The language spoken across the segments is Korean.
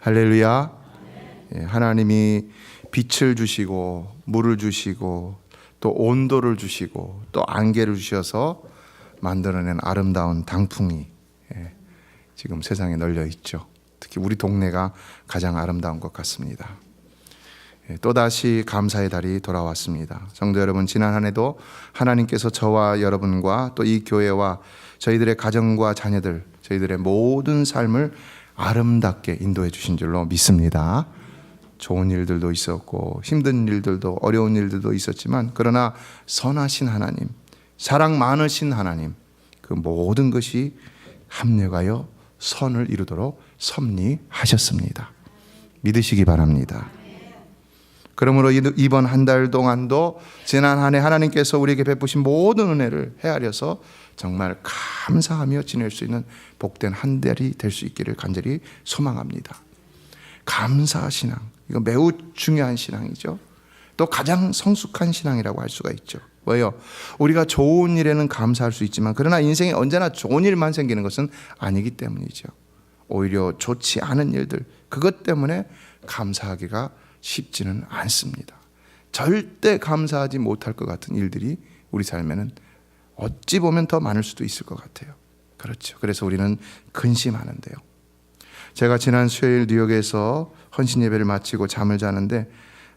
할렐루야. 하나님이 빛을 주시고 물을 주시고 또 온도를 주시고 또 안개를 주셔서 만들어낸 아름다운 단풍이 지금 세상에 널려 있죠. 특히 우리 동네가 가장 아름다운 것 같습니다. 또다시 감사의 달이 돌아왔습니다. 성도 여러분, 지난 한 해도 하나님께서 저와 여러분과 또 이 교회와 저희들의 가정과 자녀들, 저희들의 모든 삶을 아름답게 인도해 주신 줄로 믿습니다. 좋은 일들도 있었고 힘든 일들도 어려운 일들도 있었지만 그러나 선하신 하나님, 사랑 많으신 하나님, 그 모든 것이 합력하여 선을 이루도록 섭리하셨습니다. 믿으시기 바랍니다. 그러므로 이번 한 달 동안도 지난 한 해 하나님께서 우리에게 베푸신 모든 은혜를 헤아려서 정말 감사하며 지낼 수 있는 복된 한 달이 될 수 있기를 간절히 소망합니다. 감사 신앙, 이거 매우 중요한 신앙이죠. 또 가장 성숙한 신앙이라고 할 수가 있죠. 왜요? 우리가 좋은 일에는 감사할 수 있지만 그러나 인생에 언제나 좋은 일만 생기는 것은 아니기 때문이죠. 오히려 좋지 않은 일들, 그것 때문에 감사하기가 쉽지는 않습니다. 절대 감사하지 못할 것 같은 일들이 우리 삶에는 어찌 보면 더 많을 수도 있을 것 같아요. 그렇죠. 그래서 우리는 근심하는데요. 제가 지난 수요일 뉴욕에서 헌신 예배를 마치고 잠을 자는데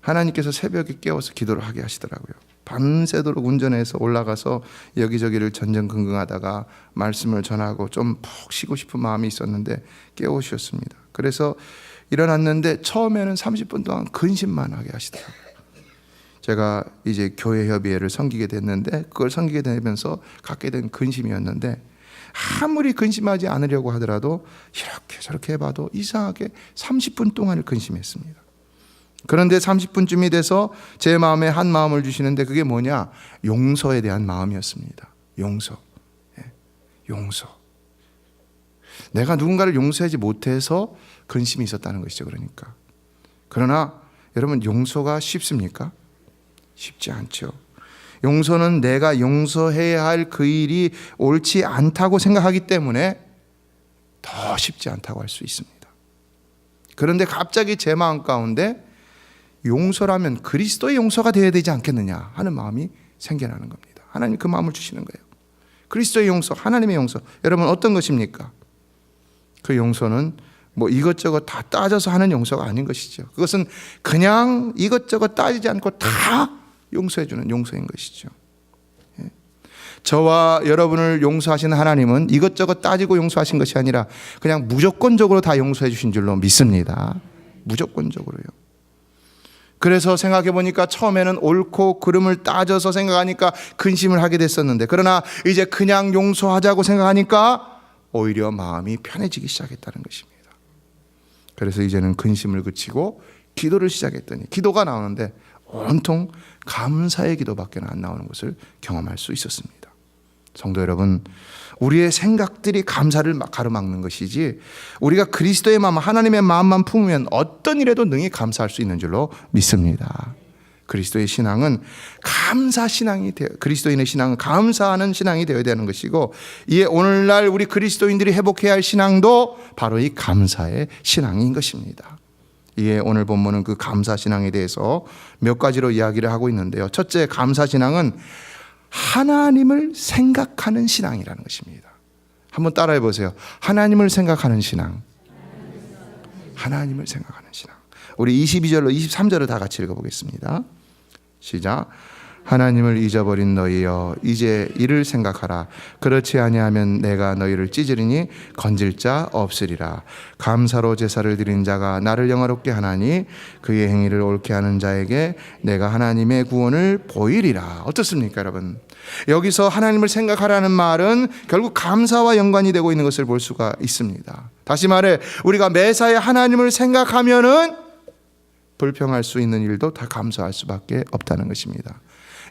하나님께서 새벽에 깨워서 기도를 하게 하시더라고요. 밤새도록 운전해서 올라가서 여기저기를 전전긍긍하다가 말씀을 전하고 좀 푹 쉬고 싶은 마음이 있었는데 깨우셨습니다. 그래서 일어났는데 처음에는 30분 동안 근심만 하게 하시더라고요. 제가 이제 교회 협의회를 섬기게 됐는데 그걸 섬기게 되면서 갖게 된 근심이었는데 아무리 근심하지 않으려고 하더라도 이렇게 저렇게 해봐도 이상하게 30분 동안을 근심했습니다. 그런데 30분쯤이 돼서 제 마음에 한 마음을 주시는데 그게 뭐냐? 용서에 대한 마음이었습니다. 용서. 용서. 내가 누군가를 용서하지 못해서 근심이 있었다는 것이죠. 그러나 여러분, 용서가 쉽습니까? 쉽지 않죠. 용서는 내가 용서해야 할 그 일이 옳지 않다고 생각하기 때문에 더 쉽지 않다고 할 수 있습니다. 그런데 갑자기 제 마음 가운데 용서라면 그리스도의 용서가 되어야 되지 않겠느냐 하는 마음이 생겨나는 겁니다. 하나님 그 마음을 주시는 거예요. 그리스도의 용서, 하나님의 용서, 여러분 어떤 것입니까? 그 용서는 뭐 이것저것 다 따져서 하는 용서가 아닌 것이죠. 그것은 그냥 이것저것 따지지 않고 다 용서해 주는 용서인 것이죠. 저와 여러분을 용서하신 하나님은 이것저것 따지고 용서하신 것이 아니라 그냥 무조건적으로 다 용서해 주신 줄로 믿습니다. 무조건적으로요. 그래서 생각해 보니까 처음에는 옳고 그름을 따져서 생각하니까 근심을 하게 됐었는데 그러나 이제 그냥 용서하자고 생각하니까 오히려 마음이 편해지기 시작했다는 것입니다. 그래서 이제는 근심을 그치고 기도를 시작했더니 기도가 나오는데 온통 감사의 기도밖에 안 나오는 것을 경험할 수 있었습니다. 성도 여러분, 우리의 생각들이 감사를 가로막는 것이지 우리가 그리스도의 마음, 하나님의 마음만 품으면 어떤 일에도 능히 감사할 수 있는 줄로 믿습니다. 그리스도의 신앙은 감사 신앙이 되어, 그리스도인의 신앙은 감사하는 신앙이 되어야 되는 것이고 이에 오늘날 우리 그리스도인들이 회복해야 할 신앙도 바로 이 감사의 신앙인 것입니다. 이에 오늘 본문은 그 감사 신앙에 대해서 몇 가지로 이야기를 하고 있는데요. 첫째, 감사 신앙은 하나님을 생각하는 신앙이라는 것입니다. 한번 따라해 보세요. 하나님을 생각하는 신앙. 하나님을 생각하는 신앙. 우리 22절로 23절을 다 같이 읽어보겠습니다. 시작. 하나님을 잊어버린 너희여 이제 이를 생각하라. 그렇지 아니하면 내가 너희를 찢으리니 건질 자 없으리라. 감사로 제사를 드린 자가 나를 영화롭게 하나니 그의 행위를 옳게 하는 자에게 내가 하나님의 구원을 보이리라. 어떻습니까 여러분? 여기서 하나님을 생각하라는 말은 결국 감사와 연관이 되고 있는 것을 볼 수가 있습니다. 다시 말해 우리가 매사에 하나님을 생각하면은 불평할 수 있는 일도 다 감사할 수밖에 없다는 것입니다.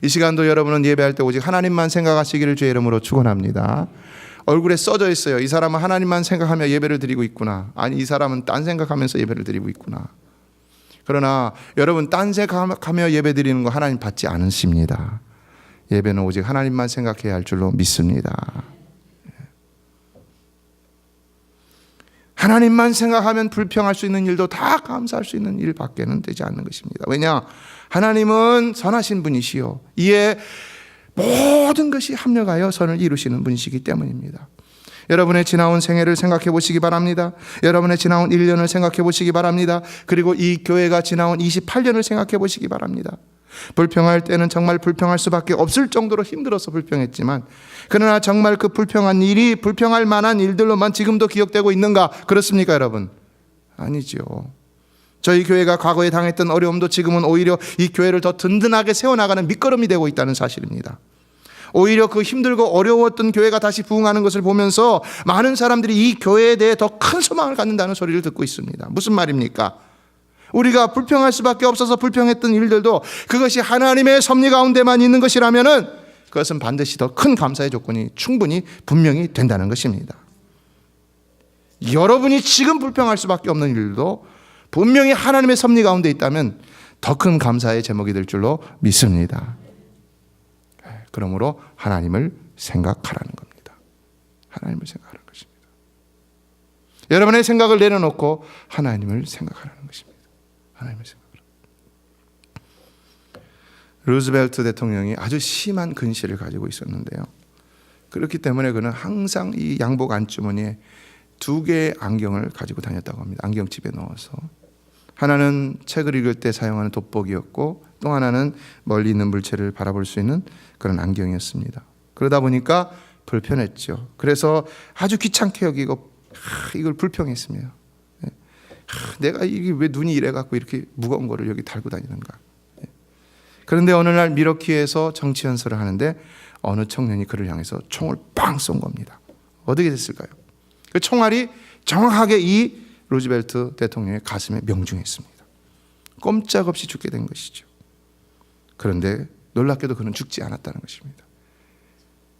이 시간도 여러분은 예배할 때 오직 하나님만 생각하시기를 주의 이름으로 축원합니다. 얼굴에 써져 있어요. 이 사람은 하나님만 생각하며 예배를 드리고 있구나. 아니 이 사람은 딴 생각하면서 예배를 드리고 있구나. 그러나 여러분 딴 생각하며 예배 드리는 거 하나님 받지 않으십니다. 예배는 오직 하나님만 생각해야 할 줄로 믿습니다. 하나님만 생각하면 불평할 수 있는 일도 다 감사할 수 있는 일밖에는 되지 않는 것입니다. 왜냐? 하나님은 선하신 분이시요 이에 모든 것이 합력하여 선을 이루시는 분이시기 때문입니다. 여러분의 지나온 생애를 생각해 보시기 바랍니다. 여러분의 지나온 1년을 생각해 보시기 바랍니다. 그리고 이 교회가 지나온 28년을 생각해 보시기 바랍니다. 불평할 때는 정말 불평할 수밖에 없을 정도로 힘들어서 불평했지만, 그러나 정말 그 불평한 일이 불평할 만한 일들로만 지금도 기억되고 있는가? 그렇습니까, 여러분? 아니죠. 저희 교회가 과거에 당했던 어려움도 지금은 오히려 이 교회를 더 든든하게 세워나가는 밑거름이 되고 있다는 사실입니다. 오히려 그 힘들고 어려웠던 교회가 다시 부흥하는 것을 보면서 많은 사람들이 이 교회에 대해 더 큰 소망을 갖는다는 소리를 듣고 있습니다. 무슨 말입니까? 우리가 불평할 수밖에 없어서 불평했던 일들도 그것이 하나님의 섭리 가운데만 있는 것이라면은 그것은 반드시 더 큰 감사의 조건이 충분히 분명히 된다는 것입니다. 여러분이 지금 불평할 수밖에 없는 일도 분명히 하나님의 섭리 가운데 있다면 더 큰 감사의 제목이 될 줄로 믿습니다. 그러므로 하나님을 생각하라는 겁니다. 하나님을 생각하라는 것입니다. 여러분의 생각을 내려놓고 하나님을 생각하라는 것입니다. 하나님을 생각하라. 루즈벨트 대통령이 아주 심한 근시를 가지고 있었는데요. 그렇기 때문에 그는 항상 이 양복 안주머니에 2개의 안경을 가지고 다녔다고 합니다. 안경집에 넣어서. 하나는 책을 읽을 때 사용하는 돋보기였고, 또 하나는 멀리 있는 물체를 바라볼 수 있는 그런 안경이었습니다. 그러다 보니까 불편했죠. 그래서 아주 귀찮게 여기고 이걸 불평했습니다. 내가 이게 왜 눈이 이래갖고 이렇게 무거운 거를 여기 달고 다니는가. 그런데 어느 날 미러키에서 정치 연설을 하는데 어느 청년이 그를 향해서 총을 빵 쏜 겁니다. 어떻게 됐을까요? 그 총알이 정확하게 이 루즈벨트 대통령의 가슴에 명중했습니다. 꼼짝없이 죽게 된 것이죠. 그런데 놀랍게도 그는 죽지 않았다는 것입니다.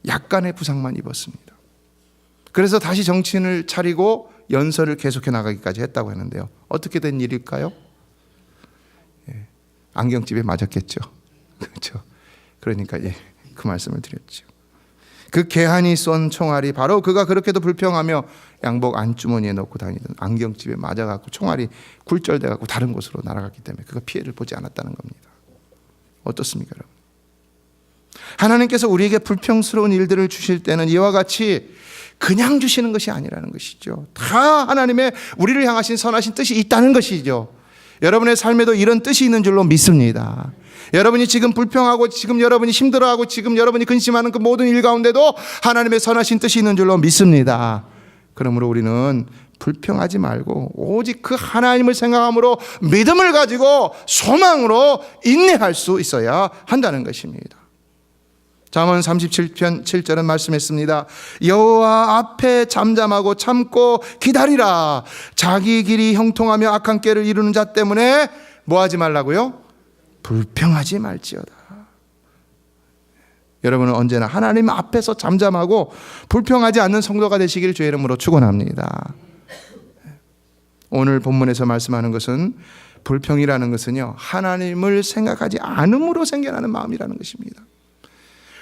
약간의 부상만 입었습니다. 그래서 다시 정신을 차리고 연설을 계속해 나가기까지 했다고 하는데요. 어떻게 된 일일까요? 안경집에 맞았겠죠. 그렇죠. 그러니까 그 말씀을 드렸죠. 그 개한이 쏜 총알이 바로 그가 그렇게도 불평하며 양복 안주머니에 넣고 다니던 안경집에 맞아갖고 총알이 굴절돼갖고 다른 곳으로 날아갔기 때문에 그가 피해를 보지 않았다는 겁니다. 어떻습니까, 여러분? 하나님께서 우리에게 불평스러운 일들을 주실 때는 이와 같이 그냥 주시는 것이 아니라는 것이죠. 다 하나님의 우리를 향하신 선하신 뜻이 있다는 것이죠. 여러분의 삶에도 이런 뜻이 있는 줄로 믿습니다. 여러분이 지금 불평하고 지금 여러분이 힘들어하고 지금 여러분이 근심하는 그 모든 일 가운데도 하나님의 선하신 뜻이 있는 줄로 믿습니다. 그러므로 우리는 불평하지 말고 오직 그 하나님을 생각함으로 믿음을 가지고 소망으로 인내할 수 있어야 한다는 것입니다. 잠언 37편 7절은 말씀했습니다. 여호와 앞에 잠잠하고 참고 기다리라. 자기 길이 형통하며 악한 꾀를 이루는 자 때문에 뭐 하지 말라고요? 불평하지 말지어다. 여러분은 언제나 하나님 앞에서 잠잠하고 불평하지 않는 성도가 되시길 주의 이름으로 축원합니다. 오늘 본문에서 말씀하는 것은 불평이라는 것은요, 하나님을 생각하지 않음으로 생겨나는 마음이라는 것입니다.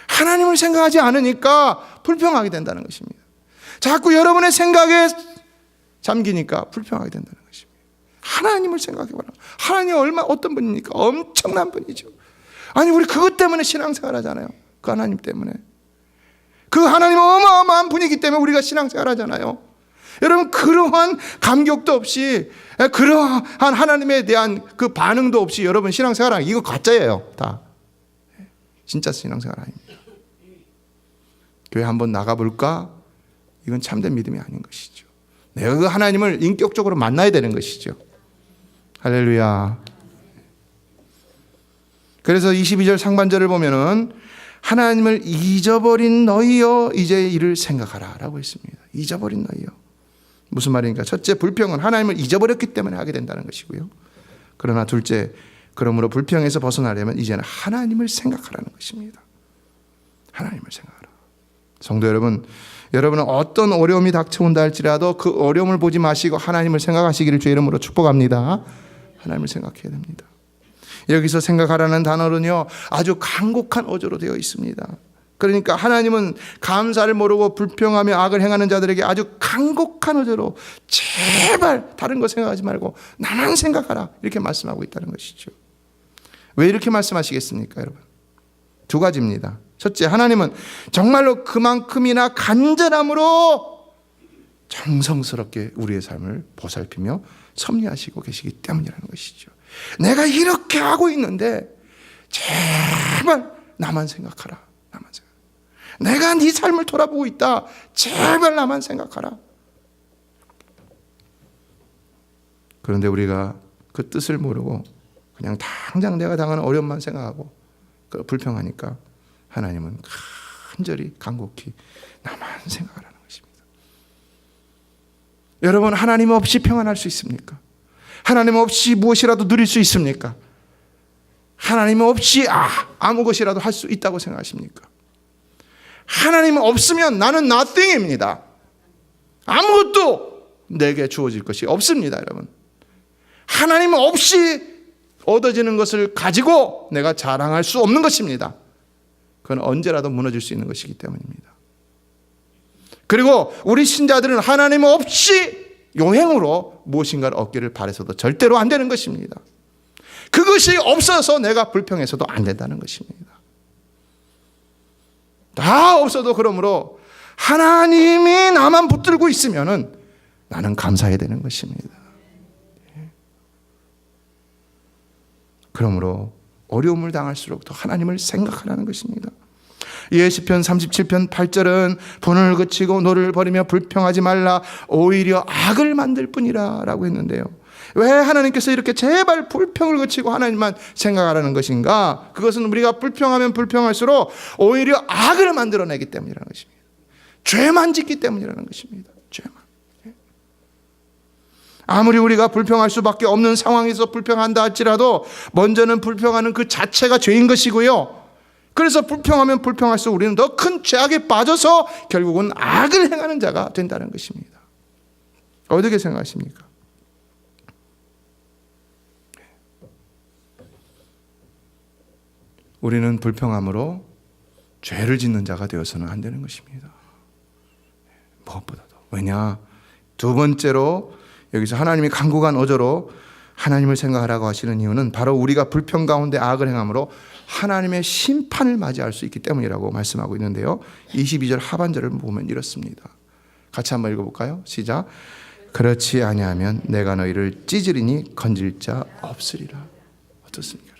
하나님을 생각하지 않으니까 불평하게 된다는 것입니다. 자꾸 여러분의 생각에 잠기니까 불평하게 된다는 것입니다. 하나님을 생각해 봐라. 하나님이 어떤 분입니까? 엄청난 분이죠. 아니, 우리 그것 때문에 신앙생활 하잖아요. 그 하나님 때문에. 그 하나님은 어마어마한 분이기 때문에 우리가 신앙생활 하잖아요. 여러분, 그러한 감격도 없이, 그러한 하나님에 대한 그 반응도 없이 여러분 신앙생활 하는 이거 가짜예요. 다. 진짜 신앙생활 아닙니다. 교회 한번 나가볼까? 이건 참된 믿음이 아닌 것이죠. 내가 그 하나님을 인격적으로 만나야 되는 것이죠. 할렐루야. 그래서 22절 상반절을 보면은 하나님을 잊어버린 너희여 이제 이를 생각하라 라고 했습니다. 잊어버린 너희여. 무슨 말입니까? 첫째, 불평은 하나님을 잊어버렸기 때문에 하게 된다는 것이고요. 그러나 둘째, 그러므로 불평에서 벗어나려면 이제는 하나님을 생각하라는 것입니다. 하나님을 생각하라. 성도 여러분, 여러분은 어떤 어려움이 닥쳐온다 할지라도 그 어려움을 보지 마시고 하나님을 생각하시기를 주의 이름으로 축복합니다. 하나님을 생각해야 됩니다. 여기서 생각하라는 단어는요, 아주 간곡한 어조로 되어 있습니다. 그러니까 하나님은 감사를 모르고 불평하며 악을 행하는 자들에게 아주 간곡한 어조로 제발 다른 거 생각하지 말고 나만 생각하라 이렇게 말씀하고 있다는 것이죠. 왜 이렇게 말씀하시겠습니까, 여러분? 두 가지입니다. 첫째, 하나님은 정말로 그만큼이나 간절함으로 정성스럽게 우리의 삶을 보살피며 섭리하시고 계시기 때문이라는 것이죠. 내가 이렇게 하고 있는데 제발 나만 생각하라. 나만 생각. 내가 네 삶을 돌아보고 있다. 제발 나만 생각하라. 그런데 우리가 그 뜻을 모르고 그냥 당장 내가 당하는 어려움만 생각하고 불평하니까 하나님은 간절히 간곡히 나만 생각하라는 것입니다. 여러분, 하나님 없이 평안할 수 있습니까? 하나님 없이 무엇이라도 누릴 수 있습니까? 하나님 없이 아무 것이라도 할 수 있다고 생각하십니까? 하나님 없으면 나는 nothing입니다. 아무것도 내게 주어질 것이 없습니다, 여러분. 하나님 없이 얻어지는 것을 가지고 내가 자랑할 수 없는 것입니다. 그건 언제라도 무너질 수 있는 것이기 때문입니다. 그리고 우리 신자들은 하나님 없이 요행으로 무엇인가를 얻기를 바라서도 절대로 안 되는 것입니다. 그것이 없어서 내가 불평해서도 안 된다는 것입니다. 다 없어도 그러므로 하나님이 나만 붙들고 있으면은 나는 감사해야 되는 것입니다. 그러므로 어려움을 당할수록 더 하나님을 생각하라는 것입니다. 시편 37편 8절은 분을 그치고 노를 버리며 불평하지 말라 오히려 악을 만들 뿐이라 라고 했는데요. 왜 하나님께서 이렇게 제발 불평을 그치고 하나님만 생각하라는 것인가? 그것은 우리가 불평하면 불평할수록 오히려 악을 만들어내기 때문이라는 것입니다. 죄만 짓기 때문이라는 것입니다. 죄만. 아무리 우리가 불평할 수밖에 없는 상황에서 불평한다 할지라도 먼저는 불평하는 그 자체가 죄인 것이고요. 그래서 불평하면 불평할수록 우리는 더 큰 죄악에 빠져서 결국은 악을 행하는 자가 된다는 것입니다. 어떻게 생각하십니까? 우리는 불평함으로 죄를 짓는 자가 되어서는 안 되는 것입니다. 무엇보다도. 왜냐? 두 번째로 여기서 하나님이 간곡한 어조로 하나님을 생각하라고 하시는 이유는 바로 우리가 불평 가운데 악을 행함으로 하나님의 심판을 맞이할 수 있기 때문이라고 말씀하고 있는데요. 22절 하반절을 보면 이렇습니다. 같이 한번 읽어볼까요? 시작. 그렇지 아니하면 내가 너희를 찢으리니 건질 자 없으리라. 어떻습니까?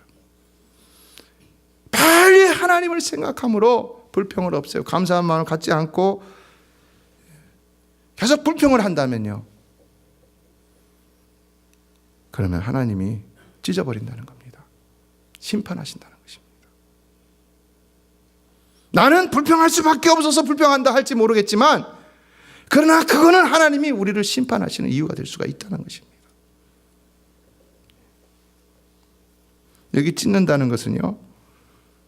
빨리 하나님을 생각함으로 불평을 없애요. 감사한 마음을 갖지 않고 계속 불평을 한다면요, 그러면 하나님이 찢어버린다는 겁니다. 심판하신다는 것입니다. 나는 불평할 수밖에 없어서 불평한다 할지 모르겠지만 그러나 그거는 하나님이 우리를 심판하시는 이유가 될 수가 있다는 것입니다. 여기 찢는다는 것은요,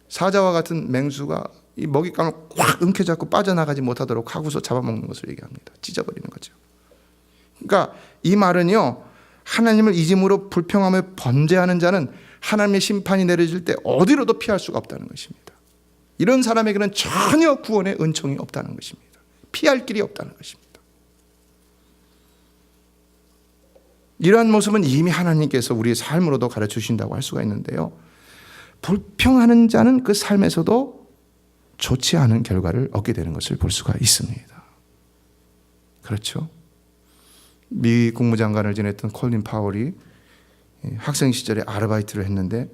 사자와 같은 맹수가 이 먹잇감을 꽉 움켜잡고 빠져나가지 못하도록 하고서 잡아먹는 것을 얘기합니다. 찢어버리는 거죠. 그러니까 이 말은요, 하나님을 이짐으로 불평하며 번제하는 자는 하나님의 심판이 내려질 때 어디로도 피할 수가 없다는 것입니다. 이런 사람에게는 전혀 구원의 은총이 없다는 것입니다. 피할 길이 없다는 것입니다. 이러한 모습은 이미 하나님께서 우리의 삶으로도 가르쳐주신다고 할 수가 있는데요, 불평하는 자는 그 삶에서도 좋지 않은 결과를 얻게 되는 것을 볼 수가 있습니다. 그렇죠? 미 국무장관을 지냈던 콜린 파월이 학생 시절에 아르바이트를 했는데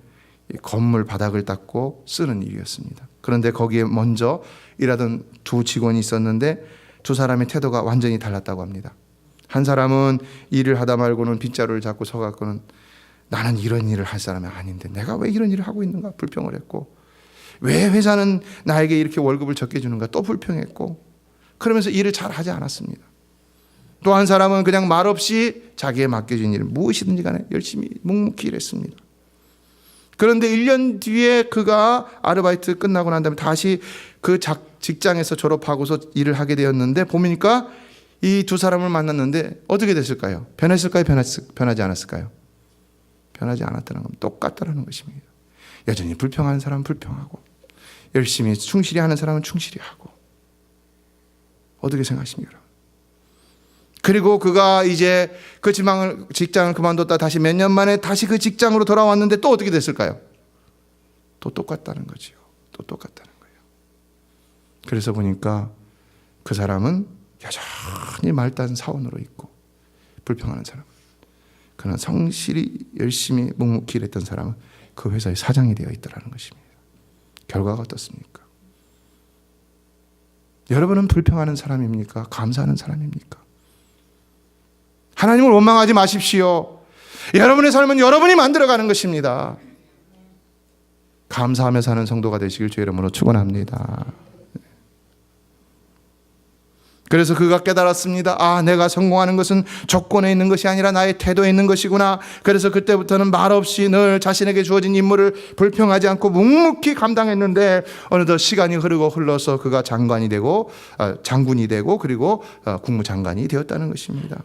건물 바닥을 닦고 쓰는 일이었습니다. 그런데 거기에 먼저 일하던 두 직원이 있었는데 두 사람의 태도가 완전히 달랐다고 합니다. 한 사람은 일을 하다 말고는 빗자루를 잡고 서갖고는 나는 이런 일을 할 사람이 아닌데 내가 왜 이런 일을 하고 있는가 불평을 했고, 왜 회사는 나에게 이렇게 월급을 적게 주는가 또 불평했고, 그러면서 일을 잘 하지 않았습니다. 또 한 사람은 그냥 말없이 자기에 맡겨진 일을 무엇이든지 간에 열심히 묵묵히 일했습니다. 그런데 1년 뒤에 그가 아르바이트 끝나고 난 다음에 다시 그 직장에서 졸업하고서 일을 하게 되었는데 보니까 이 두 사람을 만났는데 어떻게 됐을까요? 변했을까요? 변하지 않았을까요? 변하지 않았다는 건 똑같다는 것입니다. 여전히 불평하는 사람은 불평하고, 열심히 충실히 하는 사람은 충실히 하고. 어떻게 생각하십니까, 여러분? 그리고 그가 이제 그 직장을 그만뒀다 다시 몇 년 만에 다시 그 직장으로 돌아왔는데 또 어떻게 됐을까요? 또 똑같다는 거지요. 또 똑같다는 거예요. 그래서 보니까 그 사람은 여전히 말단 사원으로 있고, 불평하는 사람, 그러나 성실히 열심히 묵묵히 일했던 사람은 그 회사의 사장이 되어 있더라는 것입니다. 결과가 어떻습니까? 여러분은 불평하는 사람입니까? 감사하는 사람입니까? 하나님을 원망하지 마십시오. 여러분의 삶은 여러분이 만들어가는 것입니다. 감사하며 사는 성도가 되시길 주의 이름으로 축원합니다. 그래서 그가 깨달았습니다. 아, 내가 성공하는 것은 조건에 있는 것이 아니라 나의 태도에 있는 것이구나. 그래서 그때부터는 말없이 늘 자신에게 주어진 임무를 불평하지 않고 묵묵히 감당했는데, 어느덧 시간이 흘러서 그가 장군이 되고 그리고 국무장관이 되었다는 것입니다.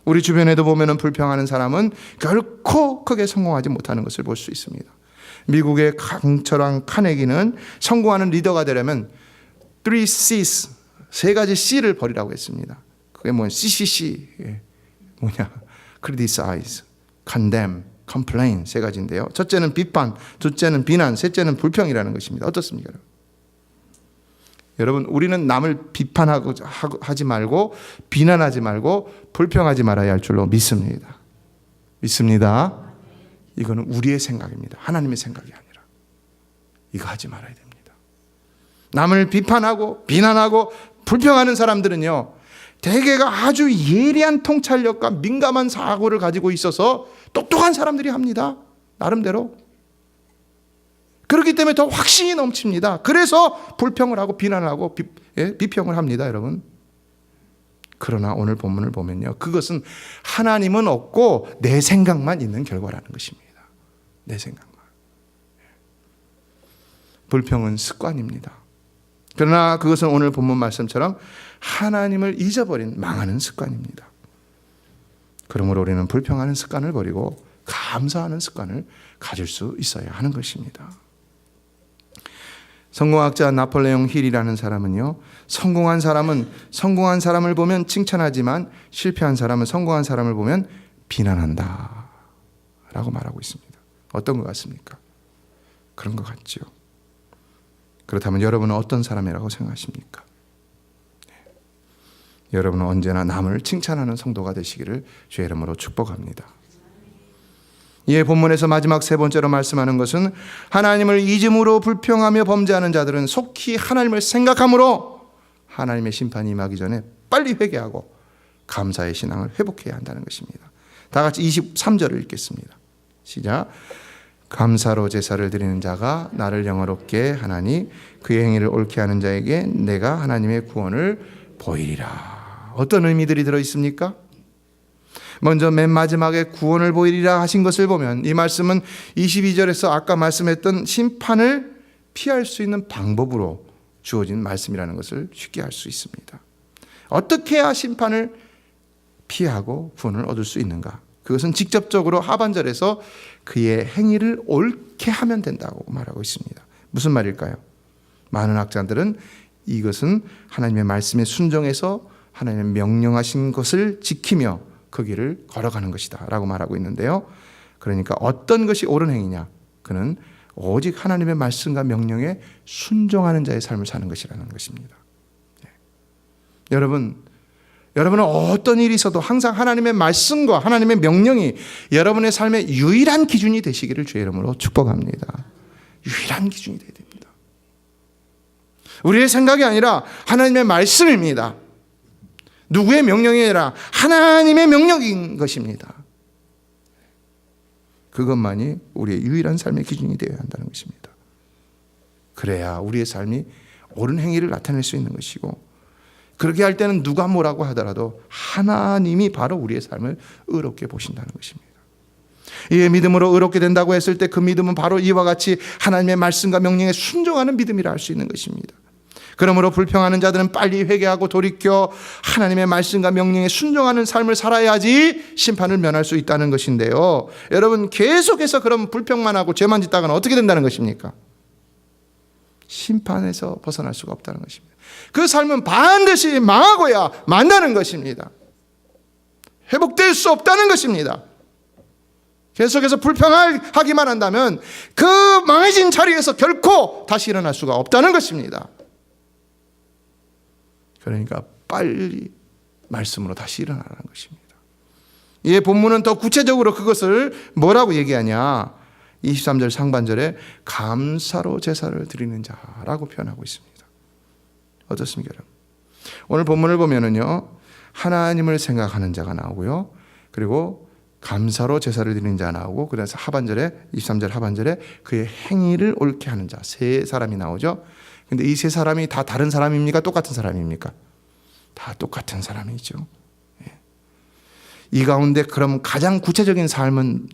우리 주변에도 보면은 불평하는 사람은 결코 크게 성공하지 못하는 것을 볼 수 있습니다. 미국의 강철왕 카네기는 성공하는 리더가 되려면 3C's, 세 가지 C를 버리라고 했습니다. 그게 뭐냐? CCC, 뭐냐? criticize, condemn, complain, 세 가지인데요. 첫째는 비판, 둘째는 비난, 셋째는 불평이라는 것입니다. 어떻습니까? 여러분, 우리는 남을 비판하지 말고 비난하지 말고 불평하지 말아야 할 줄로 믿습니다. 믿습니다. 이거는 우리의 생각입니다. 하나님의 생각이 아니라. 이거 하지 말아야 됩니다. 남을 비판하고 비난하고 불평하는 사람들은요, 대개가 아주 예리한 통찰력과 민감한 사고를 가지고 있어서 똑똑한 사람들이 합니다. 나름대로. 그렇기 때문에 더 확신이 넘칩니다. 그래서 불평을 하고 비난을 하고 비평을 합니다, 여러분. 그러나 오늘 본문을 보면요, 그것은 하나님은 없고 내 생각만 있는 결과라는 것입니다. 내 생각만. 불평은 습관입니다. 그러나 그것은 오늘 본문 말씀처럼 하나님을 잊어버린 망하는 습관입니다. 그러므로 우리는 불평하는 습관을 버리고 감사하는 습관을 가질 수 있어야 하는 것입니다. 성공학자 나폴레옹 힐이라는 사람은요, 성공한 사람을 보면 칭찬하지만 실패한 사람은 성공한 사람을 보면 비난한다 라고 말하고 있습니다. 어떤 것 같습니까? 그런 것 같죠. 그렇다면 여러분은 어떤 사람이라고 생각하십니까? 여러분은 언제나 남을 칭찬하는 성도가 되시기를 주의 이름으로 축복합니다. 이 본문에서 마지막 세 번째로 말씀하는 것은 하나님을 잊음으로 불평하며 범죄하는 자들은 속히 하나님을 생각함으로 하나님의 심판이 임하기 전에 빨리 회개하고 감사의 신앙을 회복해야 한다는 것입니다. 다 같이 23절을 읽겠습니다. 시작. 감사로 제사를 드리는 자가 나를 영화롭게 하나니 그의 행위를 옳게 하는 자에게 내가 하나님의 구원을 보이리라. 어떤 의미들이 들어있습니까? 먼저 맨 마지막에 구원을 보이리라 하신 것을 보면 이 말씀은 22절에서 아까 말씀했던 심판을 피할 수 있는 방법으로 주어진 말씀이라는 것을 쉽게 알 수 있습니다. 어떻게 해야 심판을 피하고 구원을 얻을 수 있는가? 그것은 직접적으로 하반절에서 그의 행위를 옳게 하면 된다고 말하고 있습니다. 무슨 말일까요? 많은 학자들은 이것은 하나님의 말씀에 순종해서 하나님의 명령하신 것을 지키며 그 길을 걸어가는 것이다 라고 말하고 있는데요. 그러니까 어떤 것이 옳은 행위냐? 그는 오직 하나님의 말씀과 명령에 순종하는 자의 삶을 사는 것이라는 것입니다. 여러분은 어떤 일이 있어도 항상 하나님의 말씀과 하나님의 명령이 여러분의 삶의 유일한 기준이 되시기를 주의 이름으로 축복합니다. 유일한 기준이 되어야 됩니다. 우리의 생각이 아니라 하나님의 말씀입니다. 누구의 명령이 아니라 하나님의 명령인 것입니다. 그것만이 우리의 유일한 삶의 기준이 되어야 한다는 것입니다. 그래야 우리의 삶이 옳은 행위를 나타낼 수 있는 것이고, 그렇게 할 때는 누가 뭐라고 하더라도 하나님이 바로 우리의 삶을 의롭게 보신다는 것입니다. 이에 믿음으로 의롭게 된다고 했을 때 그 믿음은 바로 이와 같이 하나님의 말씀과 명령에 순종하는 믿음이라 할 수 있는 것입니다. 그러므로 불평하는 자들은 빨리 회개하고 돌이켜 하나님의 말씀과 명령에 순종하는 삶을 살아야지 심판을 면할 수 있다는 것인데요. 여러분, 계속해서 그런 불평만 하고 죄만 짓다가는 어떻게 된다는 것입니까? 심판에서 벗어날 수가 없다는 것입니다. 그 삶은 반드시 망하고야 만다는 것입니다. 회복될 수 없다는 것입니다. 계속해서 불평하기만 한다면 그 망해진 자리에서 결코 다시 일어날 수가 없다는 것입니다. 그러니까 빨리 말씀으로 다시 일어나라는 것입니다. 이 본문은 더 구체적으로 그것을 뭐라고 얘기하냐, 23절 상반절에 감사로 제사를 드리는 자라고 표현하고 있습니다. 어떻습니까, 여러분? 오늘 본문을 보면은요, 하나님을 생각하는 자가 나오고요, 그리고 감사로 제사를 드리는 자가 나오고, 그래서 하반절에 23절 하반절에 그의 행위를 옳게 하는 자, 세 사람이 나오죠. 근데 이 세 사람이 다 다른 사람입니까? 똑같은 사람입니까? 다 똑같은 사람이죠. 이 가운데 그럼 가장 구체적인 삶을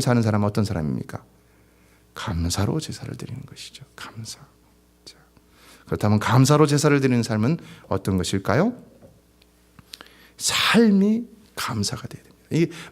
사는 사람은 어떤 사람입니까? 감사로 제사를 드리는 것이죠. 감사. 자, 그렇다면 감사로 제사를 드리는 삶은 어떤 것일까요? 삶이 감사가 돼야 됩니다.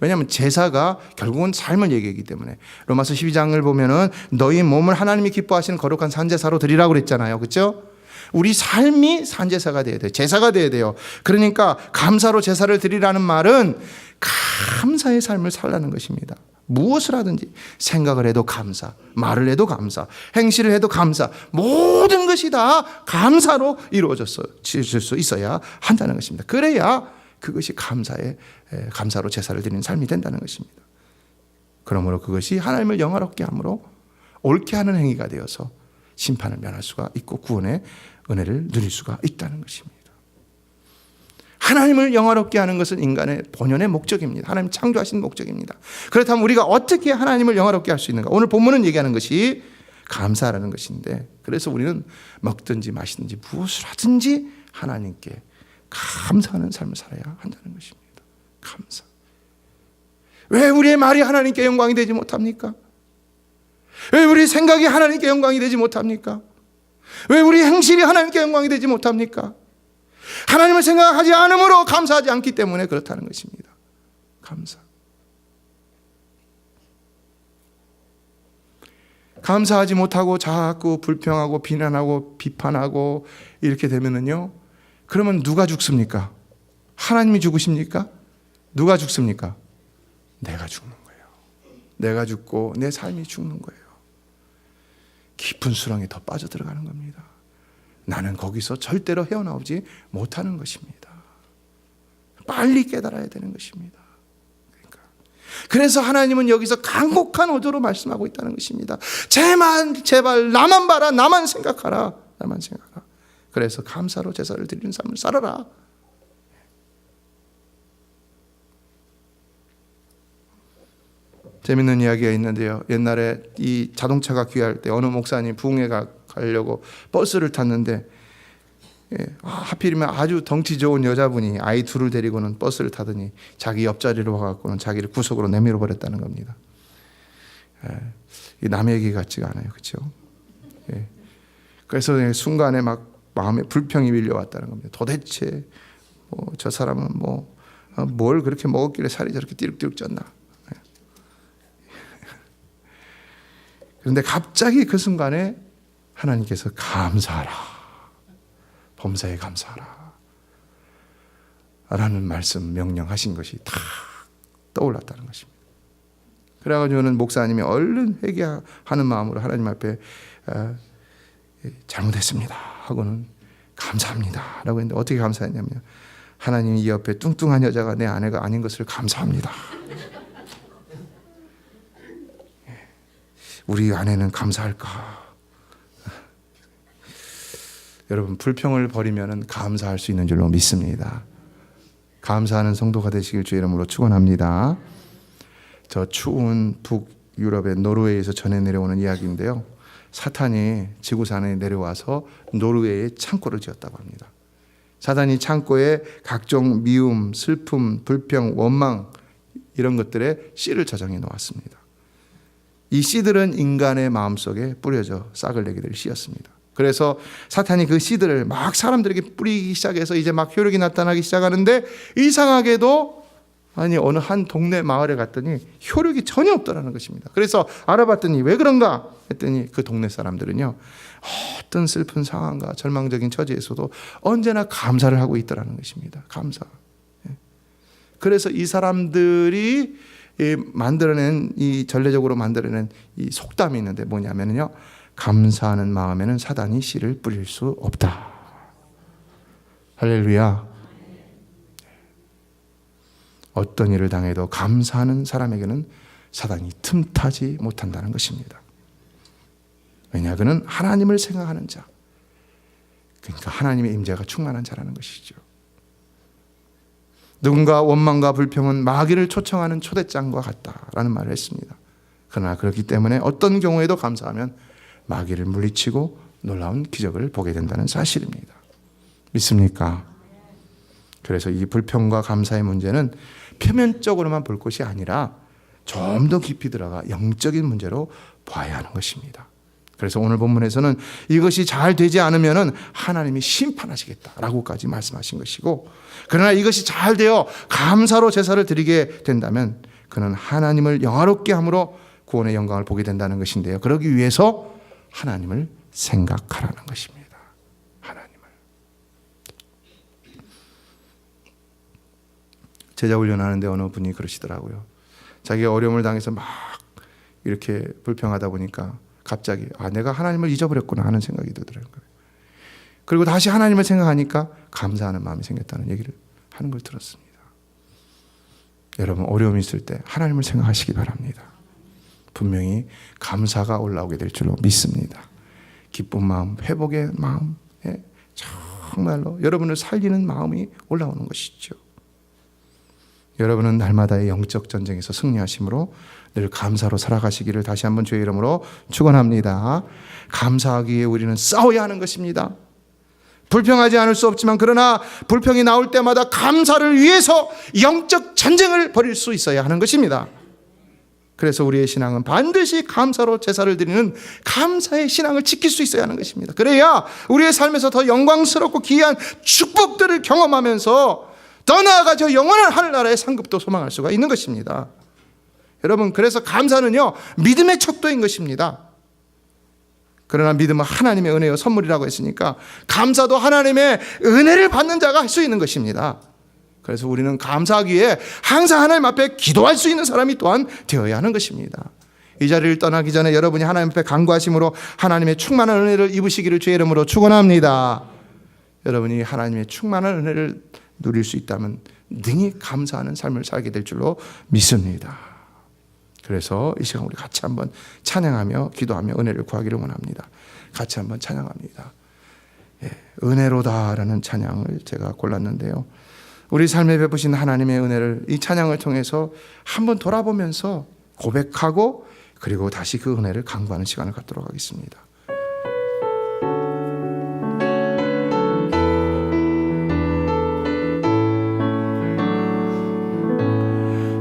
왜냐하면 제사가 결국은 삶을 얘기하기 때문에 로마서 12장을 보면은 너희 몸을 하나님이 기뻐하시는 거룩한 산제사로 드리라고 그랬잖아요. 그렇죠? 우리 삶이 산제사가 돼야 돼요. 제사가 돼야 돼요. 그러니까 감사로 제사를 드리라는 말은 감사의 삶을 살라는 것입니다. 무엇을 하든지 생각을 해도 감사, 말을 해도 감사, 행실을 해도 감사, 모든 것이 다 감사로 이루어질 수 있어야 한다는 것입니다. 그래야 그것이 감사로 제사를 드리는 삶이 된다는 것입니다. 그러므로 그것이 하나님을 영화롭게 함으로 옳게 하는 행위가 되어서 심판을 면할 수가 있고 구원의 은혜를 누릴 수가 있다는 것입니다. 하나님을 영화롭게 하는 것은 인간의 본연의 목적입니다. 하나님 창조하신 목적입니다. 그렇다면 우리가 어떻게 하나님을 영화롭게 할 수 있는가? 오늘 본문은 얘기하는 것이 감사라는 것인데, 그래서 우리는 먹든지 마시든지 무엇을 하든지 하나님께 감사하는 삶을 살아야 한다는 것입니다. 감사. 왜 우리의 말이 하나님께 영광이 되지 못합니까? 왜 우리 생각이 하나님께 영광이 되지 못합니까? 왜 우리 행실이 하나님께 영광이 되지 못합니까? 하나님을 생각하지 않으므로 감사하지 않기 때문에 그렇다는 것입니다. 감사. 감사하지 못하고 자꾸 불평하고 비난하고 비판하고 이렇게 되면은요, 그러면 누가 죽습니까? 하나님이 죽으십니까? 누가 죽습니까? 내가 죽는 거예요. 내가 죽고 내 삶이 죽는 거예요. 깊은 수렁에 더 빠져들어가는 겁니다. 나는 거기서 절대로 헤어나오지 못하는 것입니다. 빨리 깨달아야 되는 것입니다. 그래서 하나님은 여기서 간곡한 어조로 말씀하고 있다는 것입니다. 제발 나만 봐라, 나만 생각하라, 나만 생각하라. 그래서 감사로 제사를 드리는 삶을 살아라. 재밌는 이야기가 있는데요. 옛날에 이 자동차가 귀할 때 어느 목사님 부흥회 가려고 버스를 탔는데, 하필이면 아주 덩치 좋은 여자분이 아이 둘을 데리고는 버스를 타더니 자기 옆자리로 와갖고는 자기를 구석으로 내밀어 버렸다는 겁니다. 남의 얘기 같지가 않아요, 그렇죠? 그래서 순간에 막 마음에 불평이 밀려왔다는 겁니다. 도대체 저 사람은 뭘 그렇게 먹었길래 살이 저렇게 띠룩띠룩 쪘나? 그런데 갑자기 그 순간에 하나님께서 감사하라, 범사에 감사하라 라는 말씀, 명령하신 것이 다 떠올랐다는 것입니다. 그래가지고는 목사님이 얼른 회개하는 마음으로 하나님 앞에 잘못했습니다 하고는 감사합니다 라고 했는데, 어떻게 감사했냐면, 하나님 이 옆에 뚱뚱한 여자가 내 아내가 아닌 것을 감사합니다. 우리 아내는 감사할까? 여러분, 불평을 버리면 감사할 수 있는 줄로 믿습니다. 감사하는 성도가 되시길 주의 이름으로 축원합니다. 저 추운 북유럽의 노르웨이에서 전해 내려오는 이야기인데요, 사탄이 지구상에 내려와서 노르웨이에 창고를 지었다고 합니다. 사탄이 창고에 각종 미움, 슬픔, 불평, 원망 이런 것들에 씨를 저장해 놓았습니다. 이 씨들은 인간의 마음속에 뿌려져 싹을 내게 될 씨였습니다. 그래서 사탄이 그 씨들을 막 사람들에게 뿌리기 시작해서 이제 막 효력이 나타나기 시작하는데, 이상하게도 아니 어느 한 동네 마을에 갔더니 효력이 전혀 없더라는 것입니다. 그래서 알아봤더니 왜 그런가 했더니 그 동네 사람들은요, 어떤 슬픈 상황과 절망적인 처지에서도 언제나 감사를 하고 있더라는 것입니다. 감사. 그래서 이 사람들이 만들어낸, 이 전례적으로 만들어낸 이 속담이 있는데 뭐냐면요, 감사하는 마음에는 사단이 씨를 뿌릴 수 없다. 할렐루야. 어떤 일을 당해도 감사하는 사람에게는 사단이 틈타지 못한다는 것입니다. 왜냐, 그는 하나님을 생각하는 자, 그러니까 하나님의 임재가 충만한 자라는 것이죠. 누군가 원망과 불평은 마귀를 초청하는 초대장과 같다라는 말을 했습니다. 그러나 그렇기 때문에 어떤 경우에도 감사하면 마귀를 물리치고 놀라운 기적을 보게 된다는 사실입니다. 믿습니까? 그래서 이 불평과 감사의 문제는 표면적으로만 볼 것이 아니라 좀 더 깊이 들어가 영적인 문제로 봐야 하는 것입니다. 그래서 오늘 본문에서는 이것이 잘 되지 않으면 하나님이 심판하시겠다라고까지 말씀하신 것이고, 그러나 이것이 잘 되어 감사로 제사를 드리게 된다면 그는 하나님을 영화롭게 함으로 구원의 영광을 보게 된다는 것인데요, 그러기 위해서 하나님을 생각하라는 것입니다. 하나님을. 제자 훈련하는데 어느 분이 그러시더라고요. 자기가 어려움을 당해서 막 이렇게 불평하다 보니까 갑자기 내가 하나님을 잊어버렸구나 하는 생각이 들더라고요. 그리고 다시 하나님을 생각하니까 감사하는 마음이 생겼다는 얘기를 하는 걸 들었습니다. 여러분, 어려움이 있을 때 하나님을 생각하시기 바랍니다. 분명히 감사가 올라오게 될 줄로 믿습니다. 기쁜 마음, 회복의 마음, 정말로 여러분을 살리는 마음이 올라오는 것이죠. 여러분은 날마다의 영적 전쟁에서 승리하심으로 늘 감사로 살아가시기를 다시 한번 주의 이름으로 축원합니다. 감사하기 위해 우리는 싸워야 하는 것입니다. 불평하지 않을 수 없지만, 그러나 불평이 나올 때마다 감사를 위해서 영적 전쟁을 벌일 수 있어야 하는 것입니다. 그래서 우리의 신앙은 반드시 감사로 제사를 드리는 감사의 신앙을 지킬 수 있어야 하는 것입니다. 그래야 우리의 삶에서 더 영광스럽고 귀한 축복들을 경험하면서 더 나아가 저 영원한 하늘나라의 상급도 소망할 수가 있는 것입니다. 여러분, 그래서 감사는요, 믿음의 척도인 것입니다. 그러나 믿음은 하나님의 은혜요 선물이라고 했으니까 감사도 하나님의 은혜를 받는 자가 할 수 있는 것입니다. 그래서 우리는 감사하기 위해 항상 하나님 앞에 기도할 수 있는 사람이 또한 되어야 하는 것입니다. 이 자리를 떠나기 전에 여러분이 하나님 앞에 간구하심으로 하나님의 충만한 은혜를 입으시기를 주의 이름으로 축원합니다. 여러분이 하나님의 충만한 은혜를 누릴 수 있다면 능히 감사하는 삶을 살게 될 줄로 믿습니다. 그래서 이 시간 우리 같이 한번 찬양하며 기도하며 은혜를 구하기를 원합니다. 같이 한번 찬양합니다. 은혜로다라는 찬양을 제가 골랐는데요, 우리 삶에 베푸신 하나님의 은혜를 이 찬양을 통해서 한번 돌아보면서 고백하고 그리고 다시 그 은혜를 간구하는 시간을 갖도록 하겠습니다.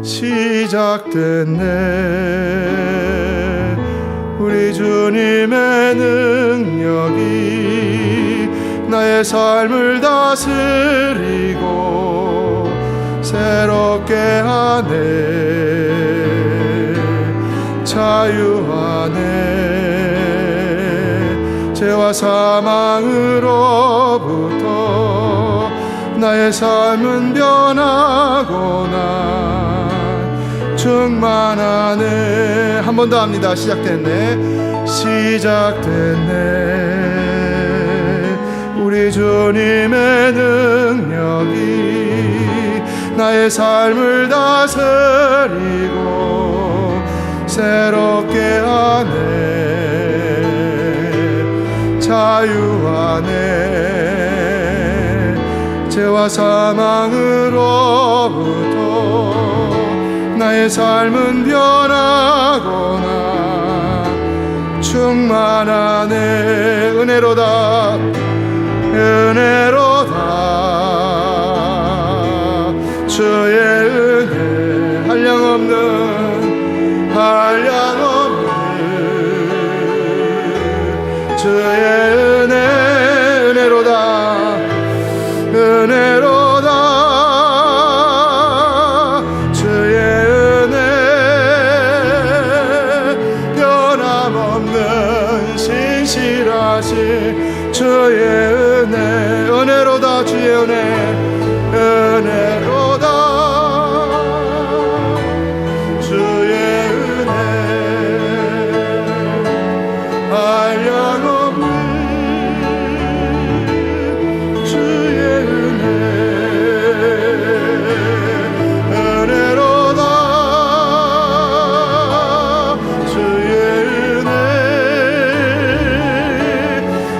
시작됐네 우리 주님의 능력이 나의 삶을 다스리고 새롭게 하네 자유하네 죄와 사망으로부터 나의 삶은 변하고나 충만하네. 한 번 더 합니다. 시작됐네 우리 주님의 능력이 나의 삶을 다스리고 새롭게 하네 자유하네 죄와 사망으로부터 나의 삶은 변하거나 충만하네 은혜로다 주의 은혜 한량없는 주의 은혜로다 신실하신 주의 은혜로다. 주의 은혜로다. 주의 은혜 한량없는 주의 은혜 은혜로다. 주의 은혜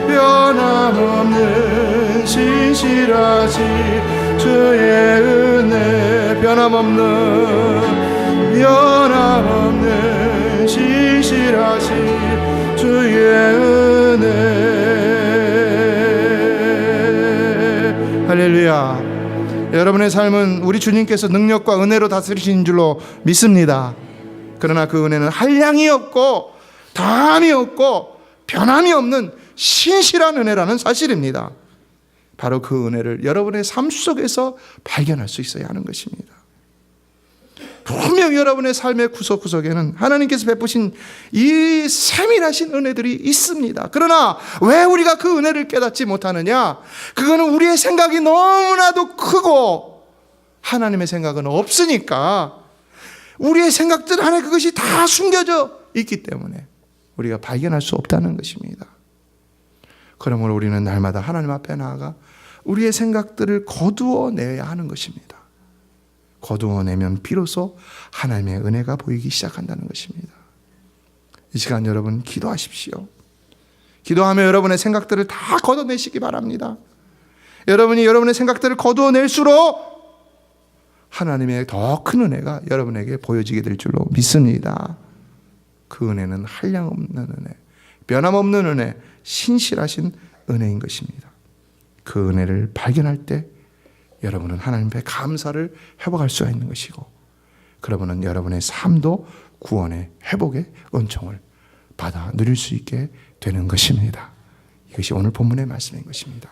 변함없는 신실하신 주의 은혜 변함없는 신실하신 주의 은혜. 할렐루야. 여러분의 삶은 우리 주님께서 능력과 은혜로 다스리시는 줄로 믿습니다. 그러나 그 은혜는 한량이 없고 다함이 없고 변함이 없는 신실한 은혜라는 사실입니다. 바로 그 은혜를 여러분의 삶 속에서 발견할 수 있어야 하는 것입니다. 분명 여러분의 삶의 구석구석에는 하나님께서 베푸신 이 세밀하신 은혜들이 있습니다. 그러나 왜 우리가 그 은혜를 깨닫지 못하느냐? 그거는 우리의 생각이 너무나도 크고 하나님의 생각은 없으니까, 우리의 생각들 안에 그것이 다 숨겨져 있기 때문에 우리가 발견할 수 없다는 것입니다. 그러므로 우리는 날마다 하나님 앞에 나아가 우리의 생각들을 거두어내야 하는 것입니다. 거두어내면 비로소 하나님의 은혜가 보이기 시작한다는 것입니다. 이 시간 여러분 기도하십시오. 기도하며 여러분의 생각들을 다 걷어내시기 바랍니다. 여러분이 여러분의 생각들을 거두어낼수록 하나님의 더 큰 은혜가 여러분에게 보여지게 될 줄로 믿습니다. 그 은혜는 한량없는 은혜, 변함없는 은혜, 신실하신 은혜인 것입니다. 그 은혜를 발견할 때 여러분은 하나님 앞에 감사를 회복할 수가 있는 것이고, 그러면은 여러분의 삶도 구원의 회복의 은총을 받아 누릴 수 있게 되는 것입니다. 이것이 오늘 본문의 말씀인 것입니다.